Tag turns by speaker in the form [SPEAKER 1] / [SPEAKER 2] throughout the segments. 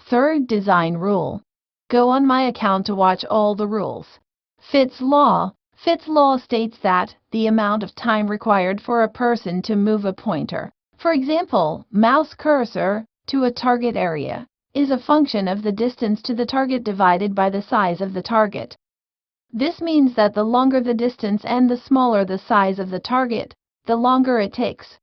[SPEAKER 1] Third design rule. Go on my account to watch all the rules. Fitt's law. Fitt's law states that the amount of time required for a person to move a pointer, for example, mouse cursor, to a target area, is a function of the distance to the target divided by the size of the target. This means that the longer the distance and the smaller the size of the target, the longer it takes.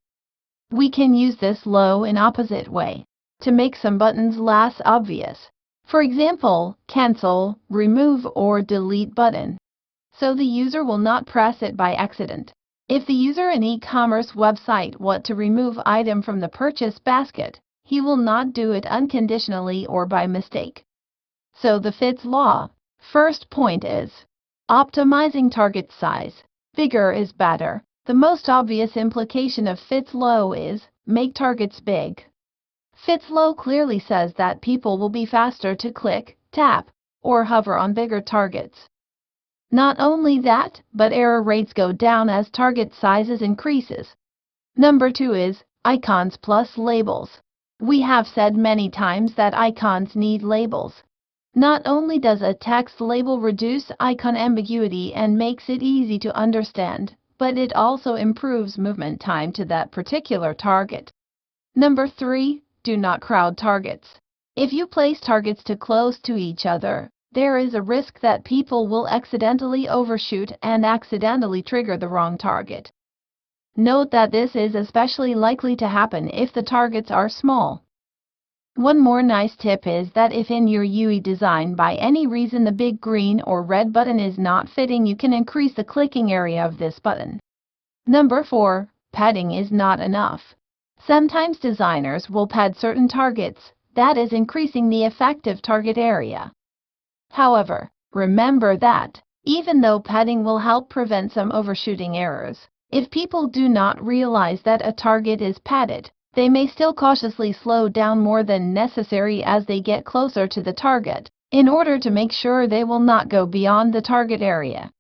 [SPEAKER 1] We can use this law in opposite way to make some buttons less obvious. For example, cancel, remove, or delete button, so the user will not press it by accident. If the user in e-commerce website wants to remove item from the purchase basket, he will not do it unconditionally or by mistake. So the Fitt's law. First point is optimizing target size. Bigger is better. The most obvious implication of Fitt's law is make targets big. Fitt's law clearly says that people will be faster to click, tap, or hover on bigger targets. Not only that, but error rates go down as target sizes increases. Number 2 is icons plus labels. We have said many times that icons need labels. Not only does a text label reduce icon ambiguity and makes it easy to understand, but it also improves movement time to that particular target. Number 3, do not crowd targets. If you place targets too close to each other, there is a risk that people will accidentally overshoot and accidentally trigger the wrong target. Note that this is especially likely to happen if the targets are small. One more nice tip is that if in your UI design by any reason the big green or red button is not fitting, you can increase the clicking area of this button. Number 4, padding is not enough. Sometimes designers will pad certain targets, that is increasing the effective target area. However, remember that, even though padding will help prevent some overshooting errors, if people do not realize that a target is padded, they may still cautiously slow down more than necessary as they get closer to the target, in order to make sure they will not go beyond the target area.